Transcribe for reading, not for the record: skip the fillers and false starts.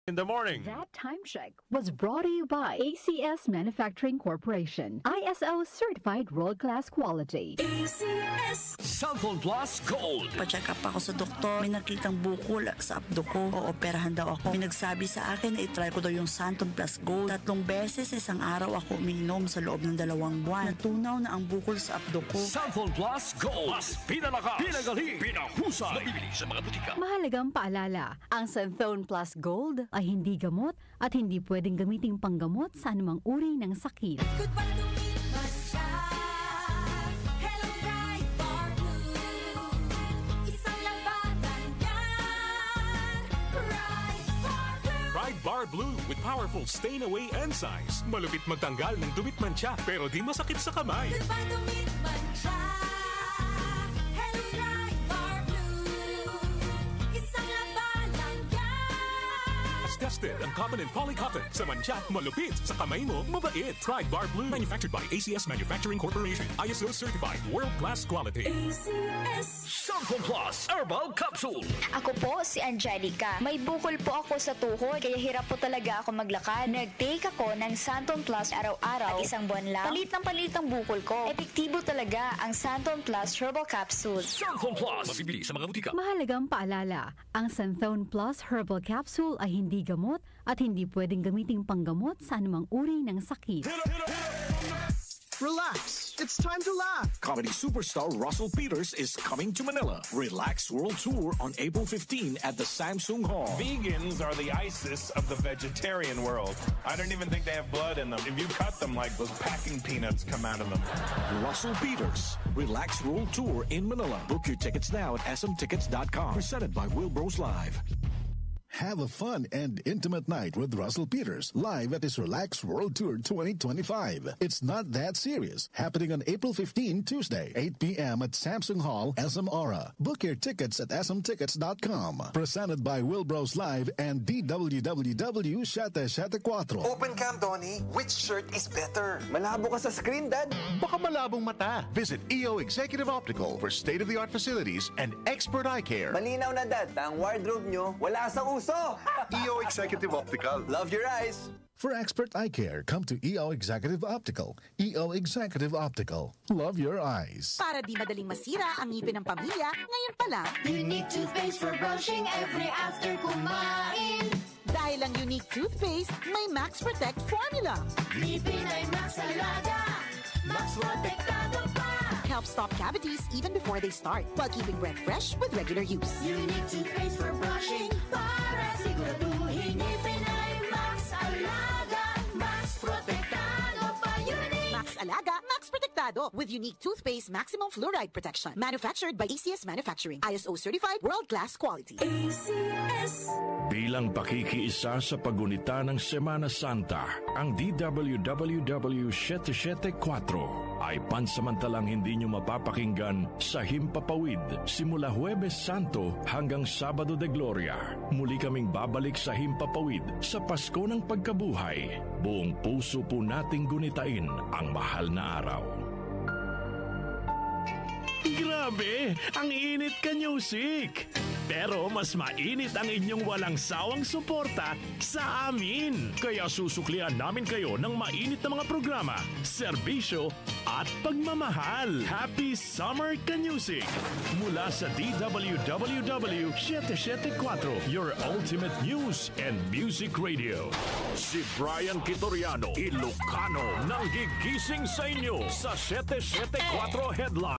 In the morning. That time check was brought to you by ACS Manufacturing Corporation. ISO certified world-class quality. ACS Cellphone Plus Gold. Pa-check up ako sa doktor. May nakitang bukol sa abdo ko. Ooperahan daw ako. May nagsabi sa akin na itry ko daw yung Santon Plus Gold. 3 beses isang araw ako uminom sa loob ng 2 buwan. Natunaw na ang bukol sa abdo ko. Cellphone Plus Gold. Mas pinalakas, pinagaling, pinahusay. Nabibili sa mga butika. Mahalagang paalala, ang Santhone Plus Gold ay hindi gamot at hindi pwedeng gamiting panggamot sa anumang uri ng sakit. Goodbye to me, Masya. Hello, Bright Bar Blue. Isang labatan yan. Bright Bar Blue. Bright Bar Blue with powerful stain-away enzymes. Malupit magtanggal ng dumit mancha pero di masakit sa kamay. Goodbye to me, Masya. Hello, Bright Bar Blue. Isang labanan yan. As tested ang cotton and polycotton. Sa mancha, malupit. Sa kamay mo, mabait. Bright Bar Blue. Manufactured by ACS Manufacturing Corporation. ISO certified. World-class quality. ACS. Cellphone Plus Herbal Capsule. Ako po si Angelica. May bukol po ako sa tuhod, kaya hirap po talaga ako maglakad. Nag-take ako ng Santon Plus araw-araw at isang buwan lang. Palit ng bukol ko. Epektibo talaga ang Santon Plus Herbal Capsule. Cellphone Plus. Mabibili sa mga butika. Mahalagang paalala, ang Santhone Plus Herbal Capsule ay hindi gamot at hindi pwedeng gamiting panggamot sa anumang uri ng sakit. Relax. It's time to laugh. Comedy superstar Russell Peters is coming to Manila. Relax World Tour on April 15 at the Samsung Hall. Vegans are the ISIS of the vegetarian world. I don't even think they have blood in them. If you cut them, like those packing peanuts come out of them. Russell Peters, Relax World Tour in Manila. Book your tickets now at smtickets.com. Presented by Wilbros Live. Have a fun and intimate night with Russell Peters live at his Relax World Tour 2025. It's not that serious. Happening on April 15, Tuesday, 8 p.m. at Samsung Hall, SM Aura. Book your tickets at smtickets.com. Presented by Wilbros Live and DWWW 774. Open cam, Donnie. Which shirt is better? Malabo ka sa screen, Dad. Baka malabong mata. Visit EO Executive Optical for state-of-the-art facilities and expert eye care. Malinaw na, Dad. Ang wardrobe nyo, wala sa uso. EO Executive Optical. Love your eyes. For expert eye care, come to EO Executive Optical. EO Executive Optical. Love your eyes. Para di madaling masira ang ngipin ng pamilya, ngayon pa lang, Unique toothpaste for brushing every after kumain. dahil ang unique toothpaste may Max Protect formula. Ngipin ay Max Alaga. Max Protektado pa. Helps stop cavities even before they start, while keeping breath fresh with regular use. Unique toothpaste for brushing para siguraduhin ngipin ay Max Alaga. Max Protektado pa. Unique. Max Alaga, Max Protectado with unique toothpaste maximum fluoride protection. Manufactured by ACS Manufacturing. ISO certified world-class quality. ACS. Bilang pakikiisa sa pagunita ng Semana Santa, ang DWWW 774 ay pansamantalang hindi nyo mapapakinggan sa Himpapawid simula Huwebes Santo hanggang Sabado de Gloria. Muli kaming babalik sa Himpapawid sa Pasko ng Pagkabuhay. Buong puso po nating gunitain ang mahal na araw. Grabe! Ang init ka, Music! Pero mas mainit ang inyong walang sawang suporta sa amin. Kaya susuklian namin kayo ng mainit na mga programa, serbisyo at pagmamahal. Happy Summer Ka-Music! Mula sa DWWW 774, your ultimate news and music radio. Si Brian Kitoriano, Ilocano, nang gigising sa inyo sa 774 Headline.